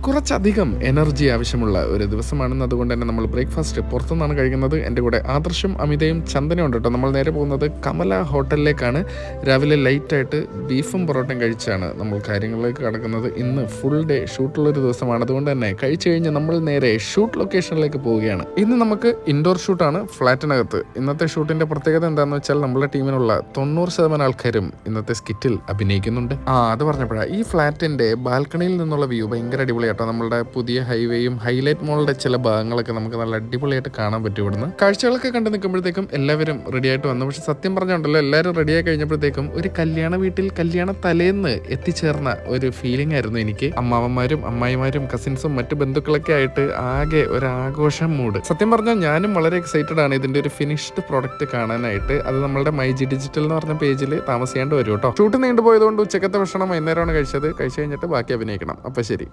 കുറച്ചധികം എനർജി ആവശ്യമുള്ള ഒരു ദിവസമാണെന്ന് അതുകൊണ്ട് തന്നെ നമ്മൾ ബ്രേക്ക്ഫാസ്റ്റ് പുറത്തുനിന്നാണ് കഴിക്കുന്നത്. എൻ്റെ കൂടെ ആദർശും അമിതയും ചന്ദനയും ഉണ്ട് കേട്ടോ. നമ്മൾ നേരെ പോകുന്നത് കമല ഹോട്ടലിലേക്കാണ്. രാവിലെ ലൈറ്റായിട്ട് ബീഫും പൊറോട്ടയും കഴിച്ചാണ് നമ്മൾ കാര്യങ്ങളിലേക്ക് കടക്കുന്നത്. ഇന്ന് ഫുൾ ഡേ ഷൂട്ടുള്ളൊരു ദിവസമാണ്. അതുകൊണ്ട് തന്നെ കഴിച്ചു കഴിഞ്ഞ് നമ്മൾ നേരെ ഷൂട്ട് ലൊക്കേഷനിലേക്ക് പോവുകയാണ്. ഇന്ന് നമുക്ക് ഇൻഡോർ ഷൂട്ടാണ് ഫ്ലാറ്റിനകത്ത്. ഇന്നത്തെ ഷൂട്ടിൻ്റെ പ്രത്യേകത എന്താണെന്ന് വെച്ചാൽ നമ്മുടെ ടീമിനുള്ള 90% ആൾക്കാരും ഇന്നത്തെ സ്കിറ്റിൽ അഭിനയിക്കുന്നുണ്ട്. അത് പറഞ്ഞപ്പോഴാണ് ഈ ഫ്ലാറ്റിൻ്റെ ബാൽക്കണിയിൽ നിന്നുള്ള വ്യൂ ഭയങ്കര അടിപൊളിയാട്ടോ. നമ്മളുടെ പുതിയ ഹൈവേയും ഹൈലൈറ്റ് മോളിന്റെ ചില ഭാഗങ്ങളൊക്കെ നമുക്ക് നല്ല അടിപൊളിയായിട്ട് കാണാൻ പറ്റും. ഇവിടുന്ന് കാഴ്ചകളൊക്കെ കണ്ടു നിൽക്കുമ്പോഴത്തേക്കും എല്ലാവരും റെഡിയായിട്ട് വന്നു. പക്ഷെ സത്യം പറഞ്ഞുണ്ടല്ലോ, എല്ലാവരും റെഡിയായി കഴിഞ്ഞപ്പോഴത്തേക്കും ഒരു കല്യാണ വീട്ടിൽ കല്യാണ തലേന്ന് എത്തിച്ചേർന്ന ഒരു ഫീലിംഗ് ആയിരുന്നു എനിക്ക്. അമ്മാവന്മാരും അമ്മായിമാരും കസിൻസും മറ്റു ബന്ധുക്കളൊക്കെ ആയിട്ട് ആകെ ഒരു ആഘോഷം മൂഡ്. സത്യം പറഞ്ഞാൽ ഞാനും വളരെ എക്സൈറ്റഡ് ആണ് ഇതിന്റെ ഒരു ഫിനിഷ്ഡ് പ്രോഡക്റ്റ് കാണാനായിട്ട്. അത് നമ്മളുടെ മൈജി ഡിജിറ്റൽ എന്ന് പറഞ്ഞ പേജിൽ താമസിയാണ്ട് വരും കേട്ടോ. ഷൂട്ട് നീണ്ടുപോയതുകൊണ്ട് ഉച്ചക്കത്തെ ഭക്ഷണം വൈകുന്നേരമാണ് കഴിച്ചത്. കഴിച്ചു കഴിഞ്ഞിട്ട് ബാക്കി അഭിനയിക്കണം. അപ്പൊ ശരി.